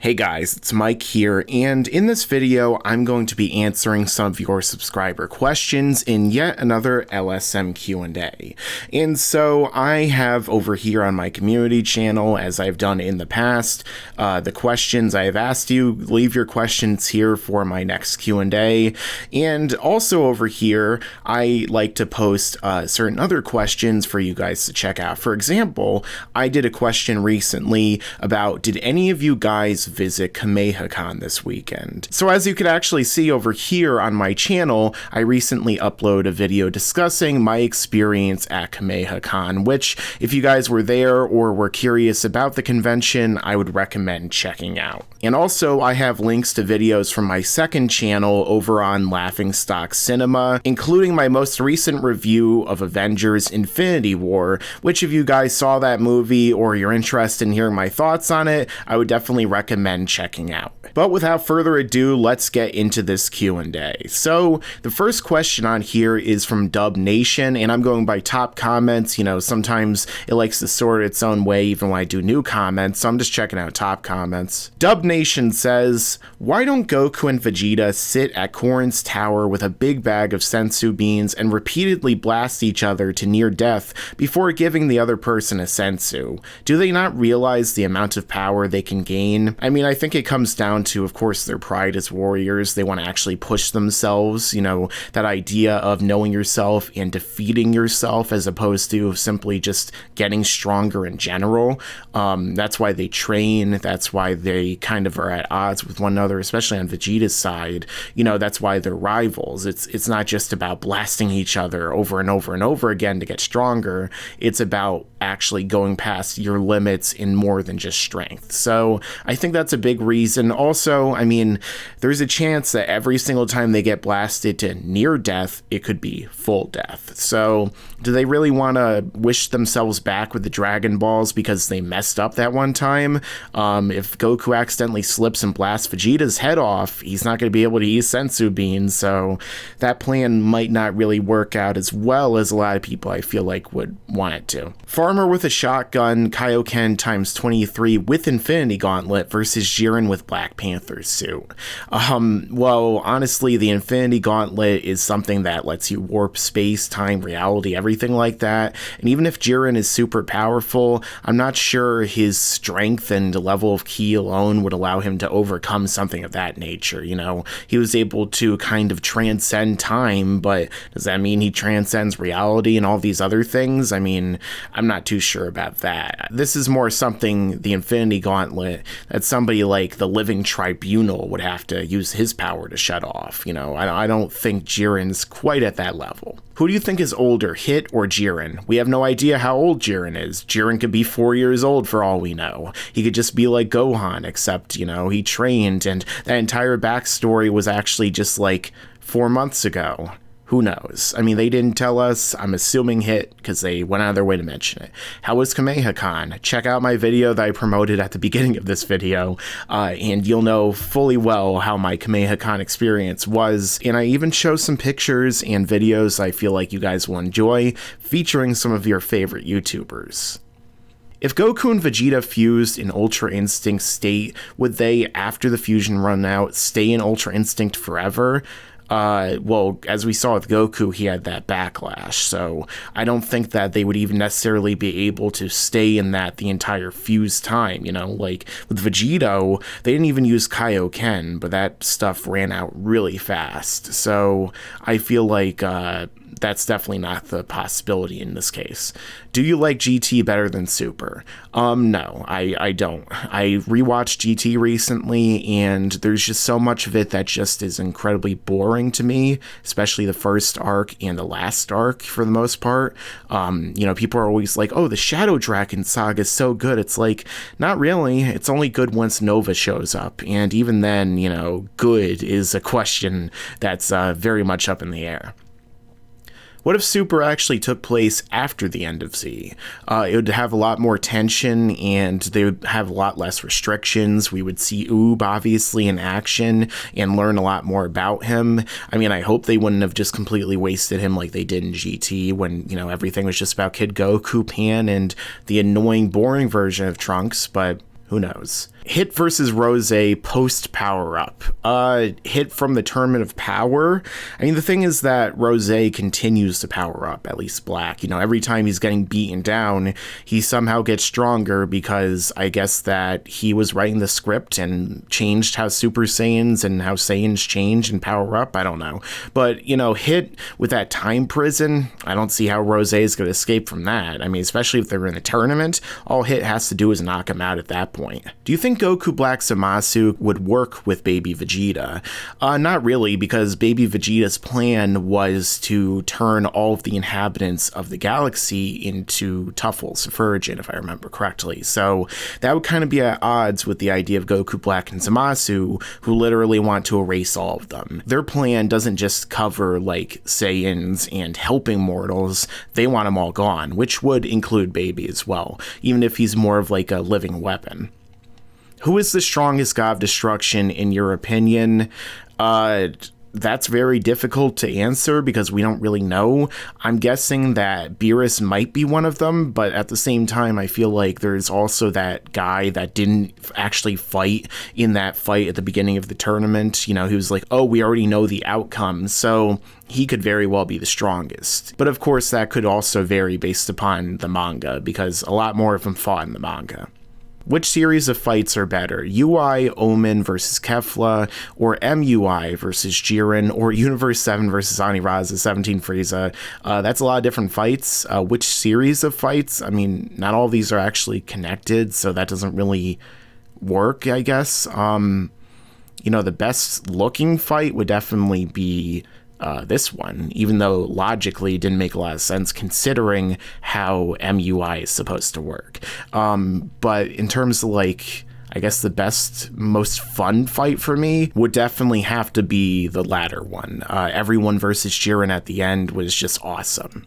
Hey guys, it's Mike here, and in this video, I'm going to be answering some of your subscriber questions in yet another LSM Q&A. And so I have over here on my community channel, as I've done in the past, the questions I have asked you. Leave your questions here for my next Q&A. And also over here, I like to post certain other questions for you guys to check out. For example, I did a question recently about, did any of you guys visit Camejo Con this weekend? So as you can actually see over here on my channel, I recently uploaded a video discussing my experience at Camejo Con, which if you guys were there or were curious about the convention, I would recommend checking out. And also I have links to videos from my second channel over on Laughingstock Cinema, including my most recent review of Avengers Infinity War, which if you guys saw that movie or you're interested in hearing my thoughts on it, I would definitely recommend checking out. But without further ado, let's get into this Q&A. So the first question on here is from Dub Nation, and I'm going by top comments. You know, sometimes it likes to sort its own way even when I do new comments, so I'm just checking out top comments. Dub Nation says, why don't Goku and Vegeta sit at Korin's tower with a big bag of Senzu beans and repeatedly blast each other to near death before giving the other person a Senzu? Do they not realize the amount of power they can gain? I mean, I think it comes down to, of course, their pride as warriors. They want to actually push themselves, you know, that idea of knowing yourself and defeating yourself as opposed to simply just getting stronger in general. That's why they train. That's why they kind of are at odds with one another, especially on Vegeta's side. You know, that's why they're rivals. It's not just about blasting each other over and over and over again to get stronger. It's about actually going past your limits in more than just strength. So I think that's a big reason. Also, I mean, there's a chance that every single time they get blasted to near death, it could be full death. So do they really want to wish themselves back with the Dragon Balls because they messed up that one time? If Goku accidentally slips and blasts Vegeta's head off, he's not going to be able to eat Senzu beans, so that plan might not really work out as well as a lot of people I feel like would want it to. Farmer with a shotgun, Kaioken times 23 with Infinity Gauntlet versus Jaron with Black Panther's suit. Well, honestly, the Infinity Gauntlet is something that lets you warp space, time, reality, everything like that. And even if Jaron is super powerful, I'm not sure his strength and level of ki alone would allow him to overcome something of that nature. You know, he was able to kind of transcend time, but does that mean he transcends reality and all these other things? I mean, I'm not too sure about that. This is more something, the Infinity Gauntlet, that somebody like the Living Tribunal would have to use his power to shut off. You know, I don't think Jiren's quite at that level. Who do you think is older, Hit or Jiren? We have no idea how old Jiren is. Jiren could be 4 years old for all we know. He could just be like Gohan, except, you know, he trained, and that entire backstory was actually just like 4 months ago. Who knows? I mean, they didn't tell us. I'm assuming Hit, because they went out of their way to mention it. How was Camejo Con? Check out my video that I promoted at the beginning of this video, and you'll know fully well how my Camejo Con experience was. And I even show some pictures and videos I feel like you guys will enjoy, featuring some of your favorite YouTubers. If Goku and Vegeta fused in Ultra Instinct state, would they, after the fusion run out, stay in Ultra Instinct forever? Well, as we saw with Goku, he had that backlash, so I don't think that they would even necessarily be able to stay in that the entire fused time, you know? Like, with Vegeto, they didn't even use Kaioken, but that stuff ran out really fast, so I feel like, that's definitely not the possibility in this case. Do you like GT better than Super? No, I don't. I rewatched GT recently, and there's just so much of it that just is incredibly boring to me, especially the first arc and the last arc for the most part. You know, people are always like, oh, the Shadow Dragon saga is so good. It's like, not really. It's only good once Nova shows up, and even then, you know, good is a question that's very much up in the air. What if Super actually took place after the end of Z? It would have a lot more tension, and they would have a lot less restrictions. We would see Oob, obviously, in action and learn a lot more about him. I mean, I hope they wouldn't have just completely wasted him like they did in GT when, you know, everything was just about Kid Goku, Pan, and the annoying, boring version of Trunks, but who knows? Hit versus Rose post power up. Hit from the Tournament of Power. I mean, the thing is that Rose continues to power up, at least Black. You know, every time he's getting beaten down, he somehow gets stronger because I guess that he was writing the script and changed how Super Saiyans and how Saiyans change and power up. I don't know. But, you know, Hit with that time prison, I don't see how Rose is going to escape from that. I mean, especially if they're in a tournament, all Hit has to do is knock him out at that point. Do you think Goku Black Zamasu would work with Baby Vegeta? Not really, because Baby Vegeta's plan was to turn all of the inhabitants of the galaxy into Tuffles, Virgin, if I remember correctly. So that would kind of be at odds with the idea of Goku Black and Zamasu, who literally want to erase all of them. Their plan doesn't just cover, like, Saiyans and helping mortals, they want them all gone, which would include Baby as well, even if he's more of like a living weapon. Who is the strongest god of destruction in your opinion? That's very difficult to answer because we don't really know. I'm guessing that Beerus might be one of them, but at the same time, I feel like there's also that guy that didn't actually fight in that fight at the beginning of the tournament. You know, he was like, oh, we already know the outcome, so he could very well be the strongest. But of course, that could also vary based upon the manga, because a lot more of them fought in the manga. Which series of fights are better, UI Omen versus Kefla, or MUI versus Jiren, or Universe 7 versus Aniraza 17 Frieza? That's a lot of different fights. Which series of fights? I mean, not all of these are actually connected, so that doesn't really work, I guess. You know, the best looking fight would definitely be this one, even though logically it didn't make a lot of sense considering how MUI is supposed to work. But in terms of, like, I guess the best, most fun fight for me would definitely have to be the latter one. Everyone versus Jiren at the end was just awesome.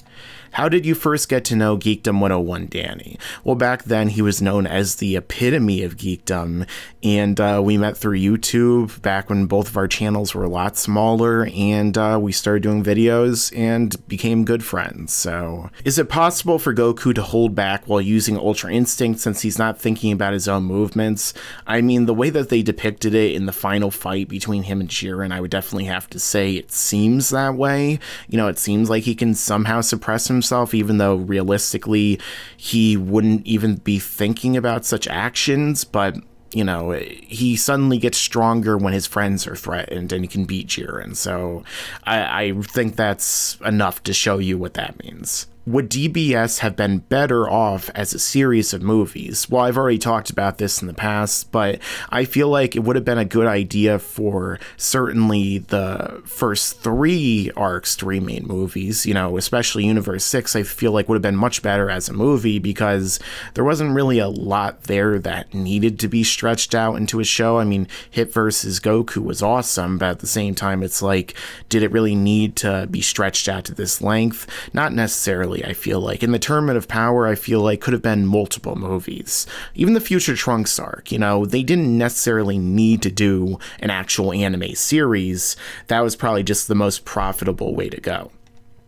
How did you first get to know Geekdom 101 Danny? Well, back then he was known as the epitome of geekdom, and we met through YouTube back when both of our channels were a lot smaller, and we started doing videos and became good friends. So, is it possible for Goku to hold back while using Ultra Instinct since he's not thinking about his own movements? I mean, the way that they depicted it in the final fight between him and Jiren, I would definitely have to say it seems that way. You know, it seems like he can somehow suppress himself, even though realistically he wouldn't even be thinking about such actions. But, you know, he suddenly gets stronger when his friends are threatened and he can beat Jiren. So I think that's enough to show you what that means. Would DBS have been better off as a series of movies? Well, I've already talked about this in the past, but I feel like it would have been a good idea for certainly the first 3 arcs to remain movies, you know, especially Universe 6, I feel like would have been much better as a movie because there wasn't really a lot there that needed to be stretched out into a show. I mean, Hit versus Goku was awesome, but at the same time, it's like, did it really need to be stretched out to this length? Not necessarily. I feel like in the Tournament of Power, I feel like could have been multiple movies. Even the Future Trunks arc, you know, they didn't necessarily need to do an actual anime series. That was probably just the most profitable way to go.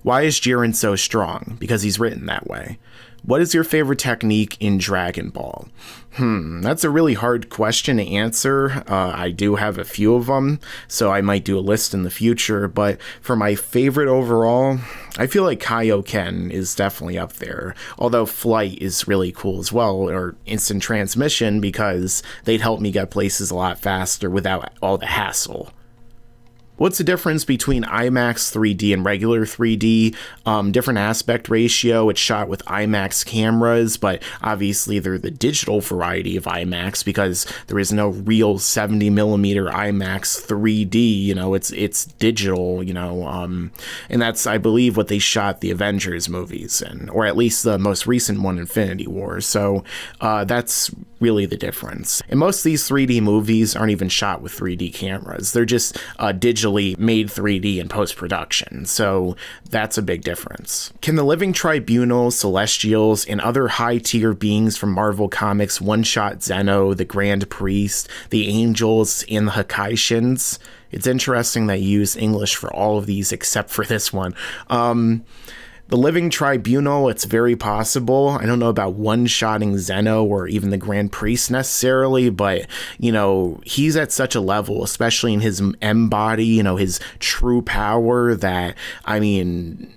Why is Jiren so strong? Because he's written that way. What is your favorite technique in Dragon Ball? That's a really hard question to answer. I do have a few of them, so I might do a list in the future, but for my favorite overall, I feel like Kaioken is definitely up there, although Flight is really cool as well, or Instant Transmission, because they'd help me get places a lot faster without all the hassle. What's the difference between IMAX 3D and regular 3D? Different aspect ratio. It's shot with IMAX cameras, but obviously they're the digital variety of IMAX because there is no real 70mm IMAX 3D. You know, it's digital. You know, and that's, I believe, what they shot the Avengers movies in, or at least the most recent one, Infinity War. So that's really the difference. And most of these 3D movies aren't even shot with 3D cameras. They're just digitally made 3D in post-production, so that's a big difference. Can the Living Tribunal, Celestials, and other high-tier beings from Marvel Comics one-shot Zeno, the Grand Priest, the Angels, and the Hakaishins? It's interesting that you use English for all of these except for this one. The Living Tribunal, it's very possible. I don't know about one-shotting Zeno or even the Grand Priest necessarily, but, you know, he's at such a level, especially in his M body, you know, his true power, that, I mean,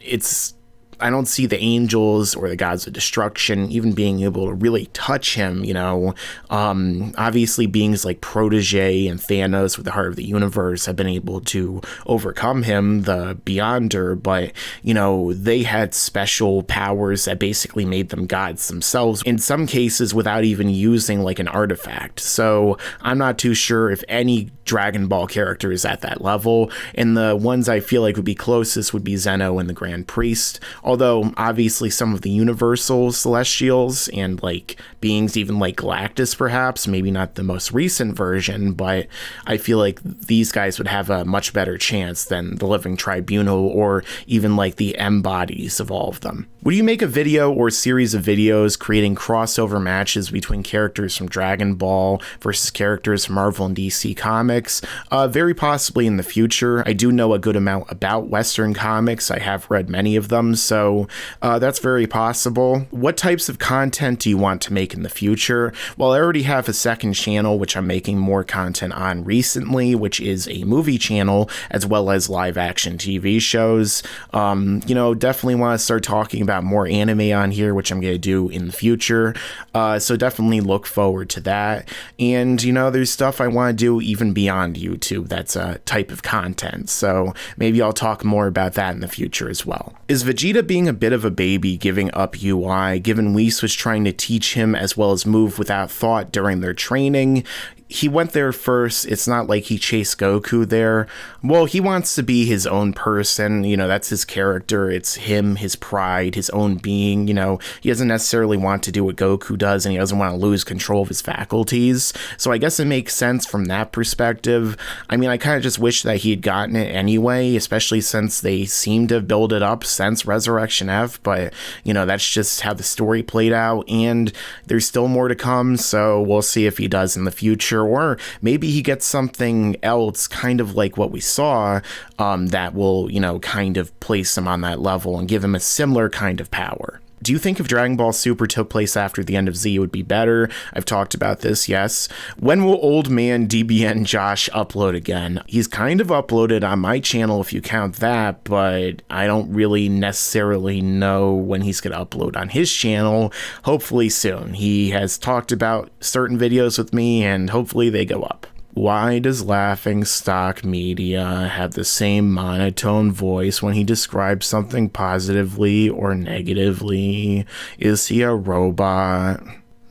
I don't see the angels or the gods of destruction even being able to really touch him, you know. Obviously beings like Protege and Thanos with the Heart of the Universe have been able to overcome him, the Beyonder, but, you know, they had special powers that basically made them gods themselves, in some cases without even using like an artifact. So I'm not too sure if any Dragon Ball character is at that level, and the ones I feel like would be closest would be Zeno and the Grand Priest. Although, obviously, some of the universal celestials and, like, beings even like Galactus, perhaps, maybe not the most recent version, but I feel like these guys would have a much better chance than the Living Tribunal or even, like, the M-bodies of all of them. Would you make a video or series of videos creating crossover matches between characters from Dragon Ball versus characters from Marvel and DC Comics? Very possibly in the future. I do know a good amount about Western comics. I have read many of them, so that's very possible. What types of content do you want to make in the future? Well, I already have a second channel, which I'm making more content on recently, which is a movie channel, as well as live action TV shows. You know, definitely want to start talking about more anime on here, which I'm going to do in the future. So definitely look forward to that. And, you know, there's stuff I want to do even beyond YouTube that's a type of content. So maybe I'll talk more about that in the future as well. Is Vegeta being a bit of a baby giving up UI, given Whis was trying to teach him as well as move without thought during their training? He went there first. It's not like he chased Goku there. Well, he wants to be his own person. You know, that's his character. It's him, his pride, his own being. You know, he doesn't necessarily want to do what Goku does, and he doesn't want to lose control of his faculties. So I guess it makes sense from that perspective. I mean, I kind of just wish that he had gotten it anyway, especially since they seem to have built it up since Resurrection F. But, you know, that's just how the story played out, and there's still more to come. So we'll see if he does in the future. Or maybe he gets something else, kind of like what we saw, that will, you know, kind of place him on that level and give him a similar kind of power. Do you think if Dragon Ball Super took place after the end of Z, it would be better? I've talked about this, yes. When will old man DBN Josh upload again? He's kind of uploaded on my channel if you count that, but I don't really necessarily know when he's going to upload on his channel. Hopefully soon. He has talked about certain videos with me, and hopefully they go up. Why does Laughingstock Media have the same monotone voice when he describes something positively or negatively? Is he a robot?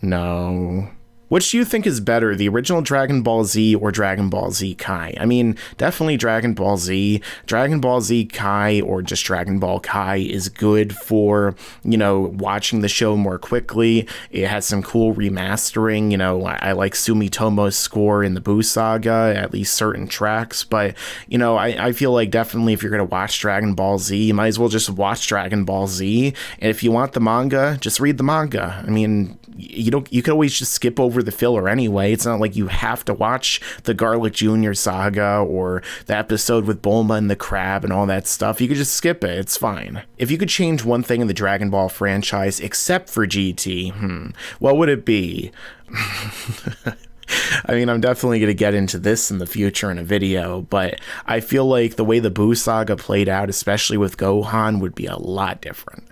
No. Which do you think is better, the original Dragon Ball Z or Dragon Ball Z Kai? I mean, definitely Dragon Ball Z. Dragon Ball Z Kai or just Dragon Ball Kai is good for, you know, watching the show more quickly. It has some cool remastering. You know, I like Sumitomo's score in the Buu Saga, at least certain tracks. But, you know, I feel like definitely if you're going to watch Dragon Ball Z, you might as well just watch Dragon Ball Z. And if you want the manga, just read the manga. I mean, you could always just skip over the filler anyway. It's not like you have to watch the Garlic Jr. saga or the episode with Bulma and the crab and all that stuff. You could just skip it. It's fine. If you could change one thing in the Dragon Ball franchise except for GT, what would it be? I mean, I'm definitely going to get into this in the future in a video, but I feel like the way the Buu saga played out, especially with Gohan, would be a lot different.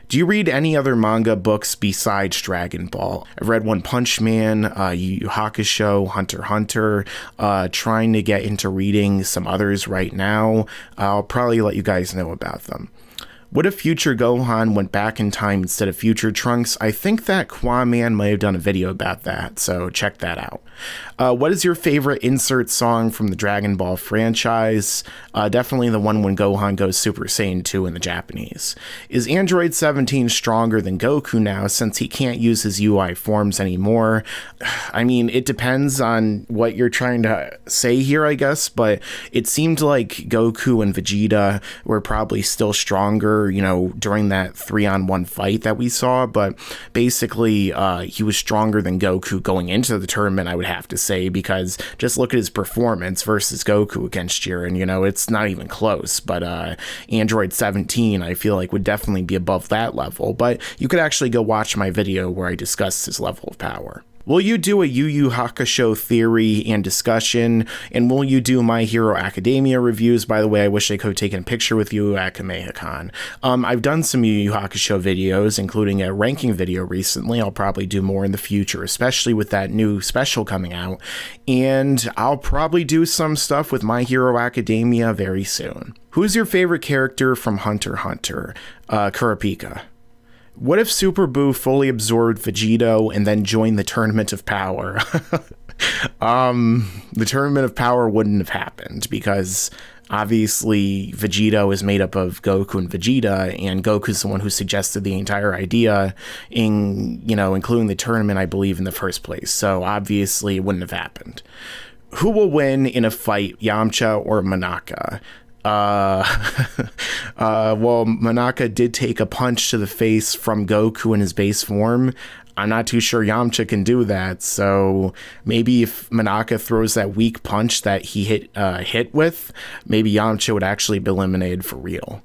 Do you read any other manga books besides Dragon Ball? I've read One Punch Man, Yu Yu Hakusho, Hunter x Hunter, trying to get into reading some others right now. I'll probably let you guys know about them. What if future Gohan went back in time instead of future Trunks? I think that Quaman might have done a video about that, so check that out. What is your favorite insert song from the Dragon Ball franchise? Definitely the one when Gohan goes Super Saiyan 2 in the Japanese. Is Android 17 stronger than Goku now since he can't use his UI forms anymore? I mean, it depends on what you're trying to say here, I guess, but it seemed like Goku and Vegeta were probably still stronger, you know, during that 3-on-1 fight that we saw, but basically he was stronger than Goku going into the tournament, I would have to say. say, because just look at his performance versus Goku against Jiren, you know, it's not even close. But Android 17, I feel like, would definitely be above that level. But you could actually go watch my video where I discuss his level of power. Will you do a Yu Yu Hakusho theory and discussion? And will you do My Hero Academia reviews? By the way, I wish I could have taken a picture with you at Camejo Con. I've done some Yu Yu Hakusho videos, including a ranking video recently. I'll probably do more in the future, especially with that new special coming out. And I'll probably do some stuff with My Hero Academia very soon. Who's your favorite character from Hunter x Hunter? Kurapika. What if Super Buu fully absorbed Vegeto and then joined the Tournament of Power? The Tournament of Power wouldn't have happened because obviously Vegeto is made up of Goku and Vegeta, and Goku's the one who suggested the entire idea, including the tournament, I believe, in the first place. So obviously it wouldn't have happened. Who will win in a fight, Yamcha or Menaka? Well, Menaka did take a punch to the face from Goku in his base form. I'm not too sure Yamcha can do that, so maybe if Menaka throws that weak punch that he hit with, maybe Yamcha would actually be eliminated for real.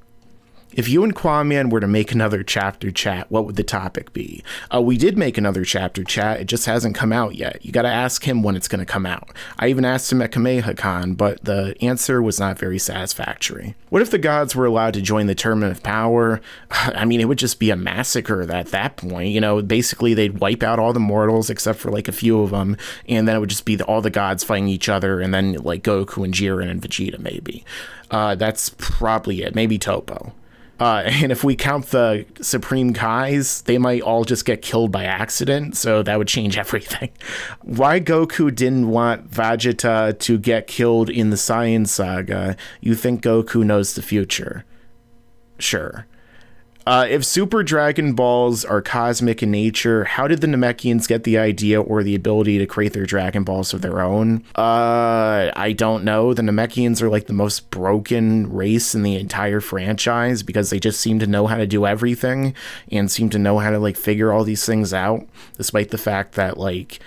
If you and Quaman were to make another chapter chat, what would the topic be? We did make another chapter chat, it just hasn't come out yet. You gotta ask him when it's gonna come out. I even asked him at Camejo Con, but the answer was not very satisfactory. What if the gods were allowed to join the Tournament of Power? I mean, it would just be a massacre at that point. You know, basically they'd wipe out all the mortals except for like a few of them, and then it would just be all the gods fighting each other, and then like Goku and Jiren and Vegeta maybe. That's probably it, maybe Topo. And if we count the Supreme Kais, they might all just get killed by accident, so that would change everything. Why Goku didn't want Vegeta to get killed in the Saiyan saga? You think Goku knows the future? Sure. If Super Dragon Balls are cosmic in nature, how did the Namekians get the idea or the ability to create their Dragon Balls of their own? I don't know. The Namekians are like the most broken race in the entire franchise because they just seem to know how to do everything and seem to know how to like figure all these things out, despite the fact that like,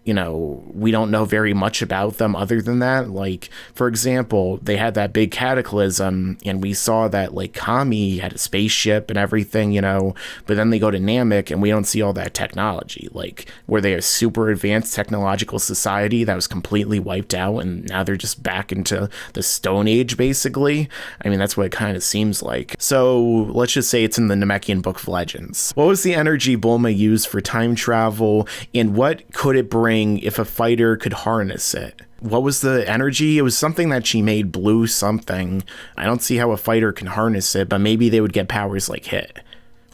you know, we don't know very much about them other than that. Like, for example, they had that big cataclysm, and we saw that, like, Kami had a spaceship and everything, you know, but then they go to Namek, and we don't see all that technology. Like, were they a super advanced technological society that was completely wiped out, and now they're just back into the Stone Age, basically? I mean, that's what it kind of seems like. So, let's just say it's in the Namekian Book of Legends. What was the energy Bulma used for time travel, and what could it bring if a fighter could harness it? What was the energy? It was something that she made blue something. I don't see how a fighter can harness it, but maybe they would get powers like Hit.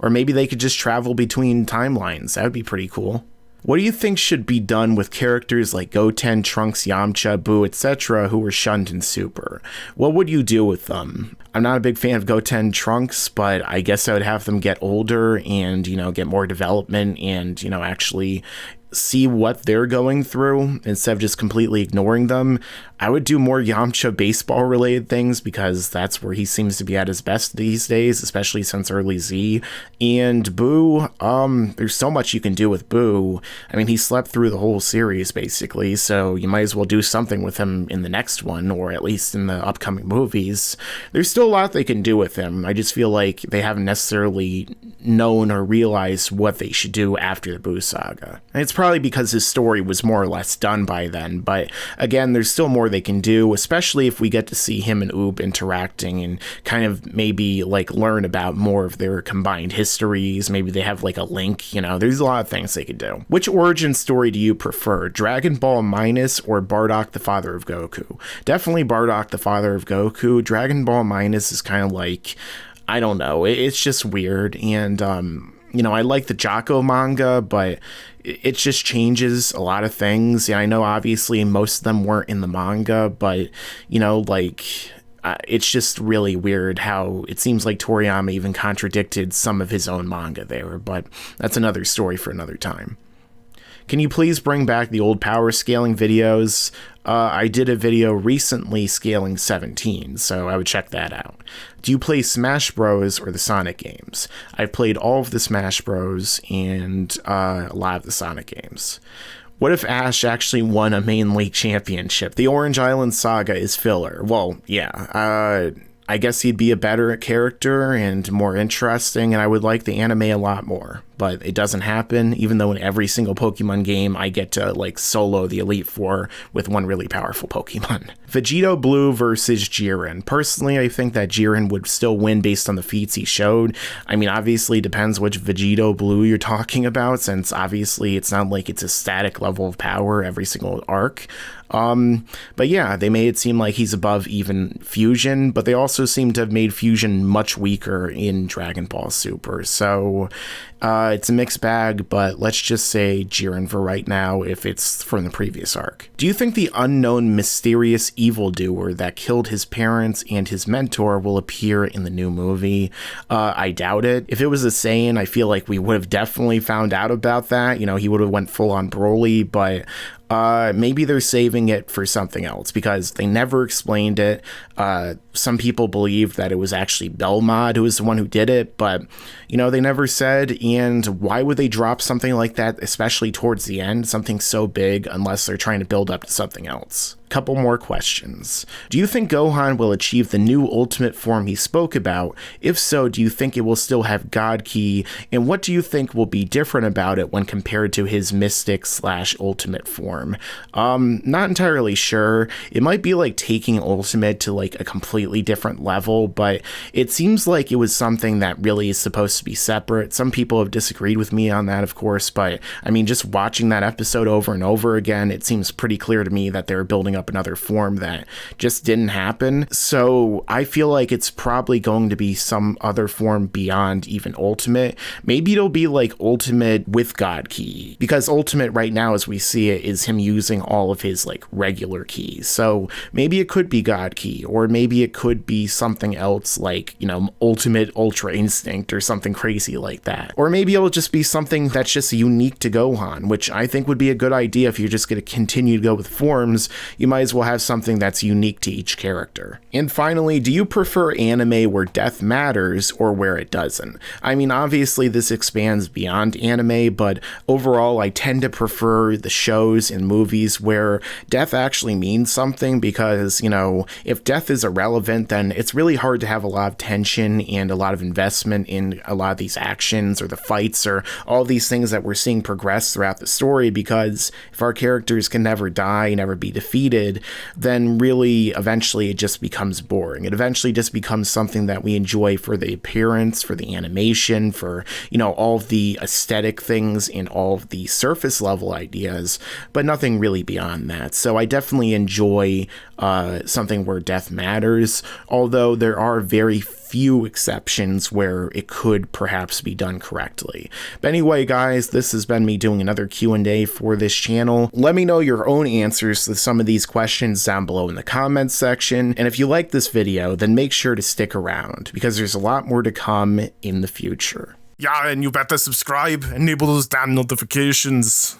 Or maybe they could just travel between timelines. That would be pretty cool. What do you think should be done with characters like Goten, Trunks, Yamcha, Buu, etc. who were shunned in Super? What would you do with them? I'm not a big fan of Goten, Trunks, but I guess I would have them get older and, you know, get more development and, you know, actually see what they're going through instead of just completely ignoring them. I would do more Yamcha baseball related things because that's where he seems to be at his best these days, especially since early Z. And Buu, there's so much you can do with Buu. I mean, he slept through the whole series basically, so you might as well do something with him in the next one, or at least in the upcoming movies. There's still a lot they can do with him. I just feel like they haven't necessarily known or realized what they should do after the Buu saga. And it's probably because his story was more or less done by then, but again, there's still more they can do, especially if we get to see him and Oob interacting and kind of maybe like learn about more of their combined histories. Maybe they have like a link, you know, there's a lot of things they could do. Which origin story do you prefer, Dragon Ball Minus or Bardock the father of Goku? Definitely Bardock the father of Goku. Dragon Ball Minus is kind of like, I don't know, it's just weird. And you know, I like the Jocko manga, but it just changes a lot of things. And I know obviously most of them weren't in the manga, but, you know, like, it's just really weird how it seems like Toriyama even contradicted some of his own manga there, but that's another story for another time. Can you please bring back the old power scaling videos? I did a video recently scaling 17, so I would check that out. Do you play Smash Bros. Or the Sonic games? I've played all of the Smash Bros. And a lot of the Sonic games. What if Ash actually won a main league championship? The Orange Island saga is filler. Well, yeah, I guess he'd be a better character and more interesting, and I would like the anime a lot more. But it doesn't happen, even though in every single Pokemon game I get to like solo the Elite Four with one really powerful Pokemon. Vegeto Blue versus Jiren. Personally, I think that Jiren would still win based on the feats he showed. I mean, obviously it depends which Vegeto Blue you're talking about, since obviously it's not like it's a static level of power every single arc. But yeah, they made it seem like he's above even Fusion, but they also seem to have made Fusion much weaker in Dragon Ball Super. So it's a mixed bag, but let's just say Jiren for right now if it's from the previous arc. Do you think the unknown mysterious evildoer that killed his parents and his mentor will appear in the new movie? I doubt it. If it was a Saiyan, I feel like we would have definitely found out about that. You know, he would have went full on Broly, but maybe they're saving it for something else because they never explained it. Some people believe that it was actually Belmod who was the one who did it, but, you know, they never said. And why would they drop something like that, especially towards the end, something so big, unless they're trying to build up to something else? Couple more questions. Do you think Gohan will achieve the new ultimate form he spoke about? If so, do you think it will still have God Ki? And what do you think will be different about it when compared to his mystic / ultimate form? Not entirely sure. It might be like taking ultimate to like a completely different level, but it seems like it was something that really is supposed to be separate. Some people have disagreed with me on that, of course, but I mean, just watching that episode over and over again, it seems pretty clear to me that they're building up another form that just didn't happen. So I feel like it's probably going to be some other form beyond even ultimate. Maybe it'll be like ultimate with God Ki, because ultimate right now as we see it is him using all of his like regular keys. So maybe it could be God Ki, or maybe it could be something else like, you know, ultimate ultra instinct or something crazy like that. Or maybe it'll just be something that's just unique to Gohan, which I think would be a good idea. If you're just going to continue to go with forms, you might as well have something that's unique to each character. And finally, do you prefer anime where death matters or where it doesn't? I mean, obviously this expands beyond anime, but overall I tend to prefer the shows and movies where death actually means something, because, you know, if death is irrelevant, then it's really hard to have a lot of tension and a lot of investment in a lot of these actions or the fights or all these things that we're seeing progress throughout the story, because if our characters can never die, never be defeated, then really eventually it just becomes boring. It eventually just becomes something that we enjoy for the appearance, for the animation, for, you know, all of the aesthetic things and all of the surface level ideas, but nothing really beyond that. So I definitely enjoy something where death matters, although there are very few exceptions where it could perhaps be done correctly. But anyway, guys, this has been me doing another Q&A for this channel. Let me know your own answers to some of these questions down below in the comments section. And if you like this video, then make sure to stick around, because there's a lot more to come in the future. Yeah, and you better subscribe, enable those damn notifications.